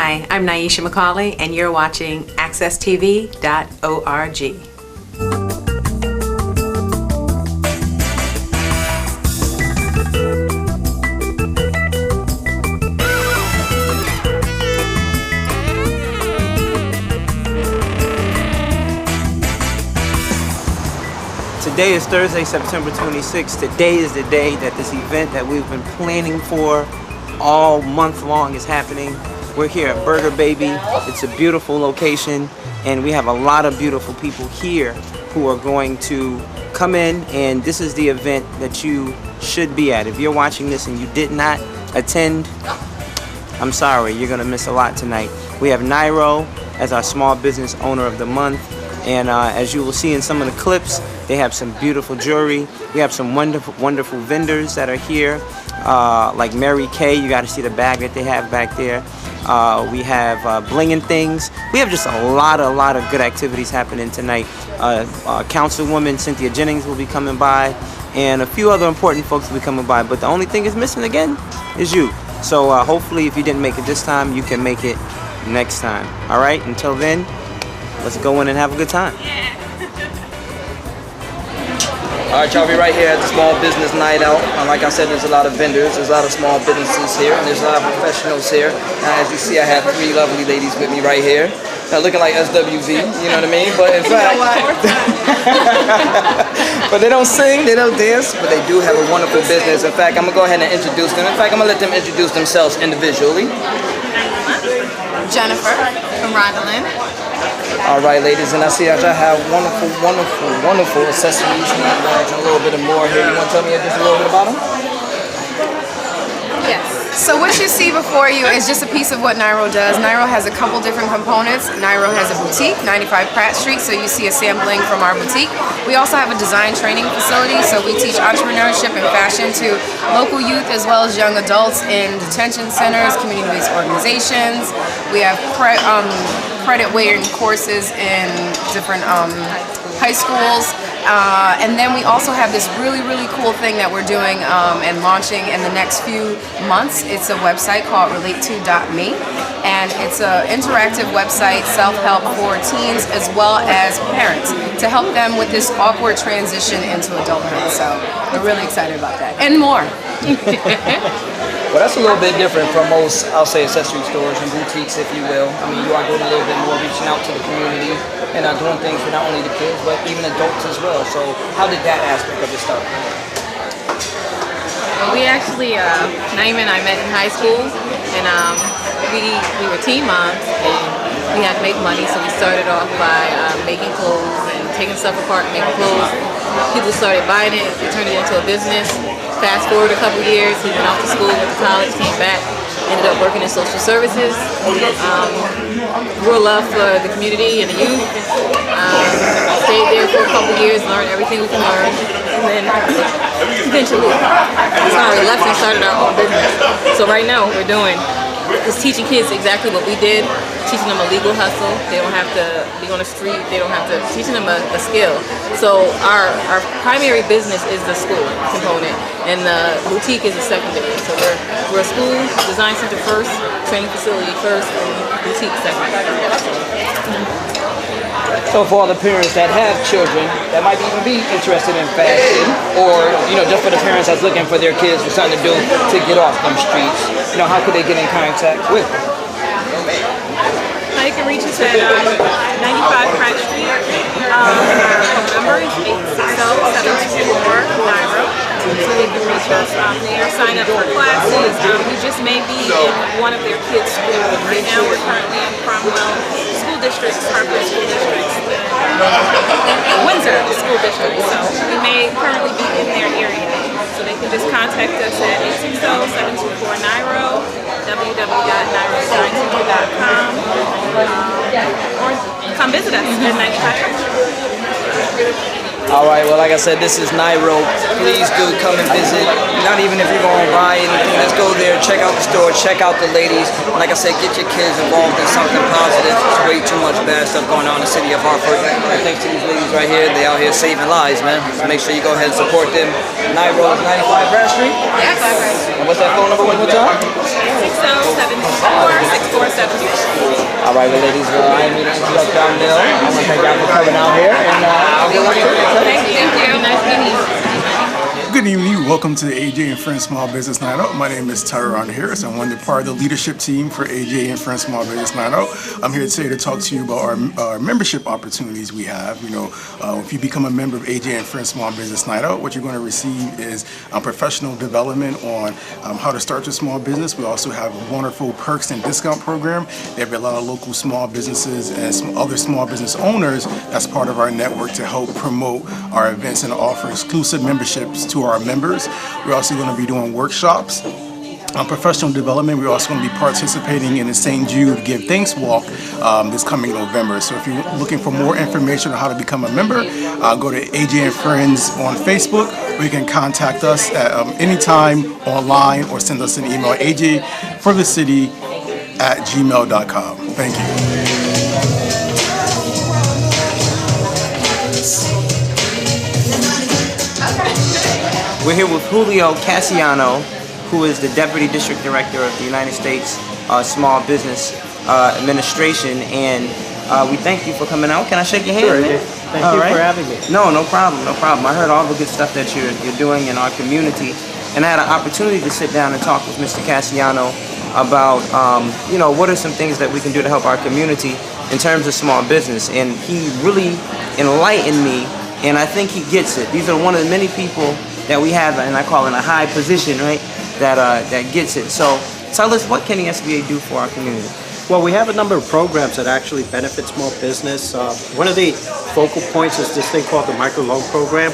Hi, I'm Naisha McCauley, and you're watching accesstv.org. Today is Thursday, September 26th. Today is the day that this event that we've been planning for all month long is happening. We're here at Burger Baby. It's a beautiful location, and we have a lot of beautiful people here who are going to come in, and this is the event that you should be at. If you're watching this and you did not attend, I'm sorry, you're gonna miss a lot tonight. We have Nairo as our small business owner of the month, and as you will see in some of the clips, they have some beautiful jewelry. We have some wonderful vendors that are here, like Mary Kay. You got to see the bag that they have back there. We have blinging things. We have just a lot of good activities happening tonight. Councilwoman Cynthia Jennings will be coming by, and a few other important folks will be coming by. But the only thing is missing again is you. So hopefully, if you didn't make it this time, you can make it next time. All right. Until then, let's go in and have a good time. All right, y'all, be right here at the Small Business Night Out. Like I said, there's a lot of vendors, there's a lot of small businesses here, and there's a lot of professionals here. As you see, I have three lovely ladies with me right here. Now, looking like SWV, you know what I mean? But in fact, but they don't sing, they don't dance, but they do have a wonderful business. In fact, I'm going to go ahead and introduce them. In fact, I'm going to let them introduce themselves individually. Jennifer from Rondalyn. All right, ladies, and I see that y'all have wonderful accessories, handbags, and a little bit more here. You want to tell me just a little bit about them? Yes. So what you see before you is just a piece of what Nairo does. Nairo has a couple different components. Nairo has a boutique, 95 Pratt Street, so you see a sampling from our boutique. We also have a design training facility, so we teach entrepreneurship and fashion to local youth as well as young adults in detention centers, community-based organizations. We have credit-weighted courses in different high schools. And then we also have this really cool thing that we're doing and launching in the next few months. It's a website called relate2.me, and it's an interactive website, self-help for teens as well as parents to help them with this awkward transition into adulthood. So we're really excited about that and more. Well, that's a little bit different from most, I'll say, accessory stores and boutiques, if you will. I mean, you are doing a little bit more reaching out to the community and doing things for not only the kids, but even adults as well. So how did that aspect of it start? Well, we actually, Naima and I met in high school, and we were teen moms, and we had to make money, so we started off by making clothes and taking stuff apart and making clothes. People started buying it, we turned it into a business. Fast forward a couple years, he went off to school, went to college, came back, ended up working in social services. Grew a love for the community and the youth. Stayed there for a couple years, learned everything we can learn, and then eventually left and started our own business. So right now what we're doing is teaching kids exactly what we did, teaching them a legal hustle. They don't have to be on the street, they don't have to, teaching them a skill. So our primary business is the school component, and the boutique is the secondary. So we're a school design center first, training facility first, and boutique second. So for all the parents that have children that might even be interested in fashion, or just for the parents that's looking for their kids for something to do to get off them streets, how could they get in contact with them? You can reach us at 95 Pratt Street. Our phone number is 860-724-NAIRO. So they can reach us there, sign up for classes. We just may be in one of their kids' schools. Right now we're currently in Cromwell School Districts, Hartford School Districts, and Windsor School District. So we may currently be in their area. So they can just contact us at 860-724-NAIRO, www.nairocenter.com, or come visit us at 95. All right, well, like I said, this is Nairo. Please do come and visit. Not even if you're going to buy anything, let's go there, check out the store, check out the ladies. Like I said, get your kids involved in something positive. There's way too much bad stuff going on in the city of Hartford. And thanks to these ladies right here, they out here saving lives, man. So make sure you go ahead and support them. Nairo is 95 Pratt Street? Yes. And what's that phone number one more time? All right, well, ladies, I am meeting you down there. I want to thank y'all for coming out here, and good luck to you. Thank you. Nice meeting you. Good evening. Welcome to the AJ and Friends Small Business Night Out. My name is Tyron Harris. I'm one of the part of the leadership team for AJ and Friends Small Business Night Out. I'm here today to talk to you about our membership opportunities we have. You know, if you become a member of AJ and Friends Small Business Night Out, what you're going to receive is professional development on how to start your small business. We also have a wonderful perks and discount program. There have a lot of local small businesses and some other small business owners that's part of our network to help promote our events and offer exclusive memberships to our members. We're also going to be doing workshops on professional development. We're also going to be participating in the St. Jude Give Thanks Walk this coming November. So if you're looking for more information on how to become a member, go to AJ and Friends on Facebook, or you can contact us at anytime online or send us an email at ajforthecity@gmail.com. Thank you. We're here with Julio Casiano, who is the Deputy District Director of the United States Small Business Administration, and we thank you for coming out. Can I shake your hand? Sure, man? thank you for having me. No problem, no problem. I heard all the good stuff that you're doing in our community, and I had an opportunity to sit down and talk with Mr. Casiano about, you know, what are some things that we can do to help our community in terms of small business, and he really enlightened me, and I think he gets it. These are one of the many people that we have, and I call in a high position, right, that gets it. So tell us, what can the SBA do for our community? Well, we have a number of programs that actually benefit small business. One of the focal points is this thing called the microloan program.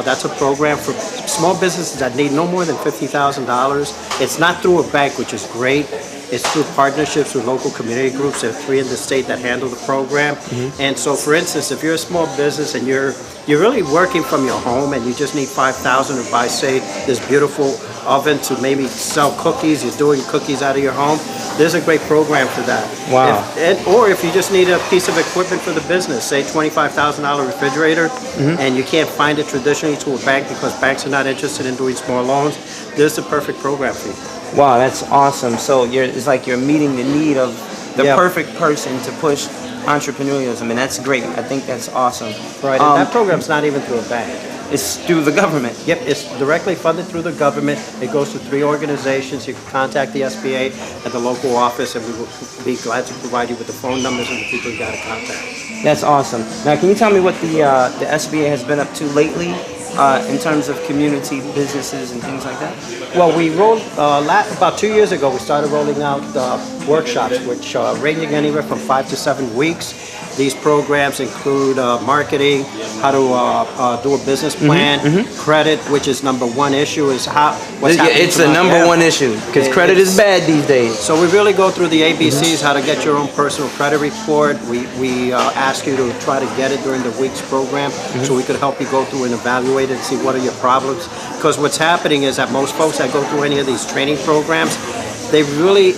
That's a program for small businesses that need no more than $50,000. It's not through a bank, which is great. It's through partnerships with local community groups. There are 3 in the state that handle the program. And so, for instance, if you're a small business and you're really working from your home and you just need $5,000 to buy, say, this beautiful oven to maybe sell cookies, you're doing cookies out of your home, there's a great program for that. Wow. Or if you just need a piece of equipment for the business, say $25,000 refrigerator, and you can't find it traditionally to a bank because banks are not interested in doing small loans, there's the perfect program for you. Wow, that's awesome. So it's like you're meeting the need of the perfect person to push entrepreneurialism, and that's great. I think that's awesome. Right, and that program's not even through a bank. It's through the government. Yep, it's directly funded through the government. It goes to 3 organizations. You can contact the SBA at the local office, and we will be glad to provide you with the phone numbers and the people you got to contact. That's awesome. Now, can you tell me what the SBA has been up to lately in terms of community businesses and things like that? Well, we rolled, about 2 years ago, we started rolling out workshops, which are ranging anywhere from 5 to 7 weeks. These programs include marketing, how to do a business plan, credit, which is #1 issue, is what's happening. It's the #1 issue, because credit is bad these days. So we really go through the ABCs, how to get your own personal credit report. We ask you to try to get it during the week's program, so we could help you go through and evaluate it and see what are your problems. Because what's happening is that most folks that go through any of these training programs, they really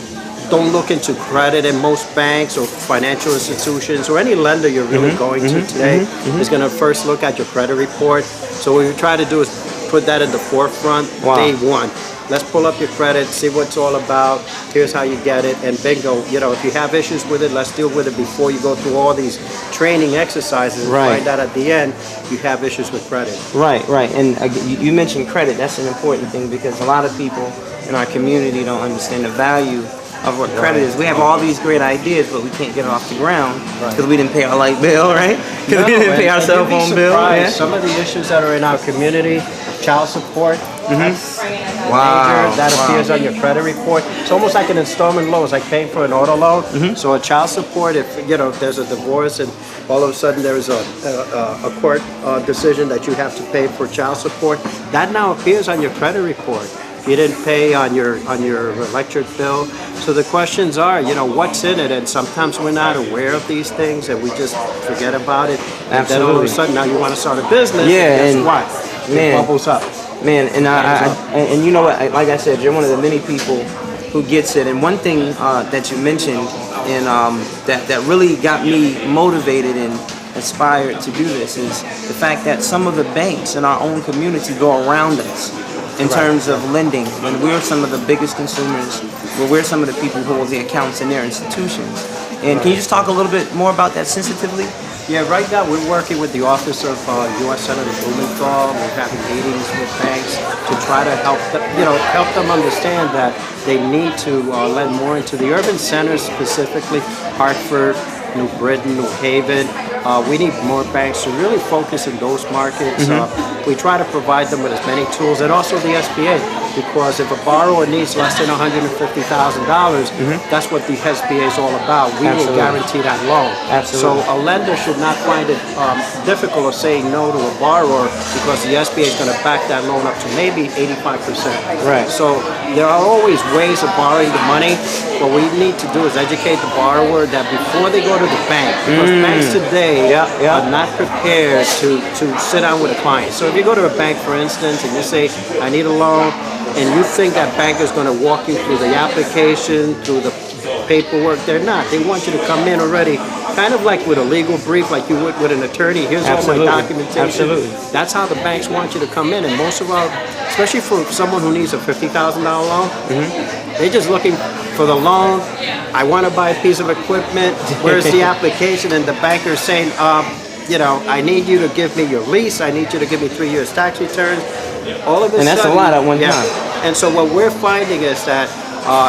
don't look into credit, and most banks or financial institutions or any lender you're really going to today is going to first look at your credit report. So what we try to do is put that in the forefront day one. Let's pull up your credit, see what it's all about. Here's how you get it, and bingo. You know, if you have issues with it, let's deal with it before you go through all these training exercises and find out at the end you have issues with credit. Right. And you mentioned credit. That's an important thing, because a lot of people in our community don't understand the value of what credit is. We have all these great ideas, but we can't get it off the ground because we didn't pay our light bill, right? Because we didn't pay our cell phone bill. Yeah. Some of the issues that are in our community, child support, that appears on your credit report. It's almost like an installment loan. It's like paying for an auto loan. So a child support, if there's a divorce and all of a sudden there's a court decision that you have to pay for child support, that now appears on your credit report. You didn't pay on your electric bill. So the questions are, what's in it? And sometimes we're not aware of these things and we just forget about it. And then all of a sudden now you want to start a business. And guess what? It bubbles up. Man, and you know what? Like I said, you're one of the many people who gets it. And one thing that you mentioned, and that really got me motivated and inspired to do this, is the fact that some of the banks in our own community go around us. in terms of lending, when we're some of the biggest consumers, when we're some of the people who hold the accounts in their institutions. And can you just talk a little bit more about that sensitively? Yeah, right now we're working with the Office of U.S. Senator Blumenthal. We're having meetings with banks to try to help them, help them understand that they need to lend more into the urban centers, specifically Hartford, New Britain, New Haven. We need more banks to really focus in those markets. We try to provide them with as many tools, and also the SBA, because if a borrower needs less than $150,000, that's what the SBA is all about. We will guarantee that loan. Absolutely. So a lender should not find it difficult of saying no to a borrower, because the SBA is going to back that loan up to maybe 85%. Right. So there are always ways of borrowing the money. What we need to do is educate the borrower that before they go to the bank, because banks today are not prepared to sit down with a client. So if you go to a bank, for instance, and you say, I need a loan, and you think that bank is going to walk you through the application, through the paperwork, they're not. They want you to come in already, kind of like with a legal brief, like you would with an attorney. Here's all my documentation. Absolutely. That's how the banks want you to come in. And most of our, especially for someone who needs a $50,000 loan, they're just looking for the loan. I want to buy a piece of equipment. Where's the application? And the banker's saying, I need you to give me your lease. I need you to give me 3 years tax returns. All of a And that's sudden, a lot at one time. And so what we're finding is that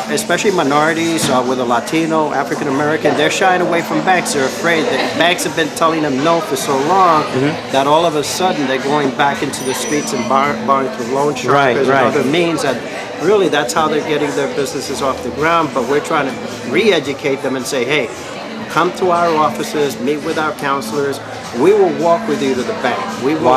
especially minorities with a Latino, African American, they're shying away from banks. They're afraid that banks have been telling them no for so long that all of a sudden they're going back into the streets and borrowing through loan sharks and other means. That really, that's how they're getting their businesses off the ground. But we're trying to re-educate them and say, hey, come to our offices, meet with our counselors. We will walk with you to the bank. We will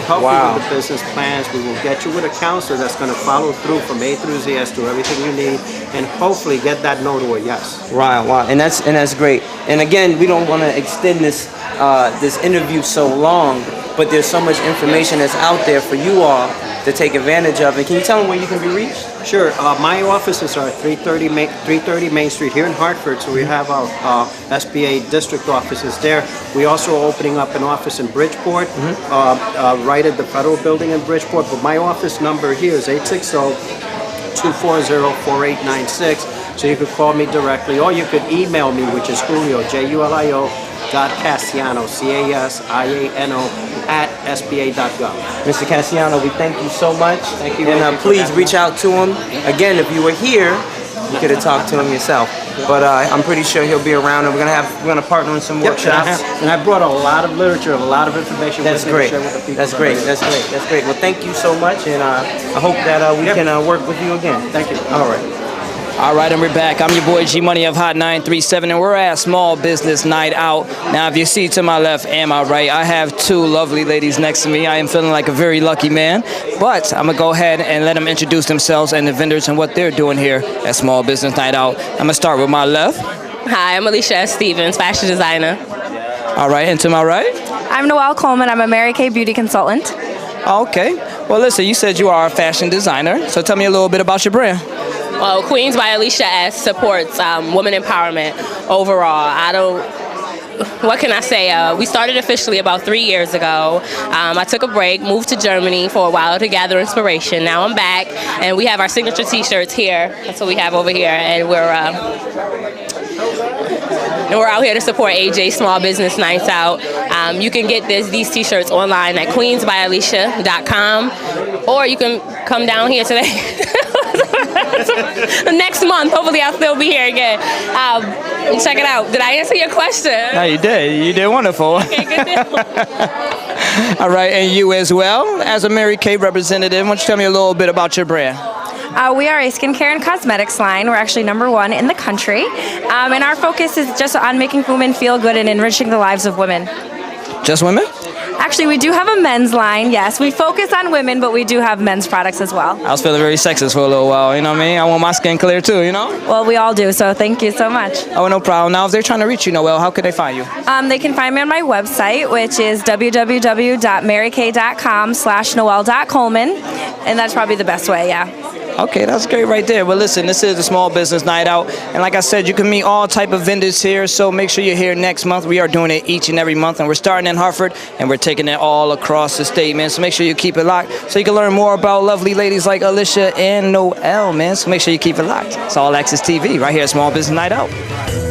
help you with the business plans. We will get you with a counselor that's going to follow through from A through Z as to everything you need, and hopefully get that no to a yes. Wow, and that's great. And again, we don't want to extend this this interview so long, but there's so much information that's out there for you all to take advantage of. And can you tell them where you can be reached? Sure. My offices are 330 Main Street here in Hartford, so we have our SBA district offices there. We also are opening up an office in Bridgeport, right at the Federal Building in Bridgeport. But my office number here is 860-240-4896. So you could call me directly, or you could email me, which is Julio, Julio, Cassiano, Casiano, @sba.gov. Mr. Cassiano, we thank you so much. Thank you. And please reach out to him. Again, if you were here, you could have talked to him yourself. But I'm pretty sure he'll be around, and we're gonna partner on some workshops. And I brought a lot of literature, a lot of information. That's great. That's great. That's great. That's great. Well, thank you so much, and I hope that we can work with you again. Thank you. All right. All right, and we're back. I'm your boy G Money of Hot 937, and we're at Small Business Night Out. Now, if you see to my left and my right, I have two lovely ladies next to me. I am feeling like a very lucky man, but I'm gonna go ahead and let them introduce themselves and the vendors and what they're doing here at Small Business Night Out. I'm gonna start with my left. Hi, I'm Alicia S. Stevens, fashion designer. All right, and to my right. I'm Noelle Coleman. I'm a Mary Kay beauty consultant. Okay. Well, listen, you said you are a fashion designer, so tell me a little bit about your brand. Well, Queens by Alicia S. supports women empowerment overall. What can I say? We started officially about 3 years ago. I took a break, moved to Germany for a while to gather inspiration. Now I'm back, and we have our signature T-shirts here. That's what we have over here, and we're out here to support AJ Small Business Nights Out. You can get these T-shirts online at queensbyalicia.com, or you can come down here today. Next month, hopefully I'll still be here again. Check it out. Did I answer your question? No, you did. You did wonderful. Okay, good deal. All right, and you as well, as a Mary Kay representative, why don't you tell me a little bit about your brand? We are a skincare and cosmetics line. We're actually #1 in the country. And our focus is just on making women feel good and enriching the lives of women. Just women? Actually, we do have a men's line, yes. We focus on women, but we do have men's products as well. I was feeling very sexist for a little while, you know what I mean? I want my skin clear too, you know? Well, we all do, so thank you so much. Oh, no problem. Now, if they're trying to reach you, Noelle, how could they find you? They can find me on my website, which is www.marykay.com/noelle.coleman, and that's probably the best way, yeah. Okay, that's great right there. Well, listen, this is a small business night out, and like I said, you can meet all type of vendors here, so make sure you're here next month. We are doing it each and every month, and we're starting in Hartford, and we're taking it all across the state, man. So make sure you keep it locked so you can learn more about lovely ladies like Alicia and Noelle, man. So make sure you keep it locked. It's All Access TV right here at Small Business Night Out.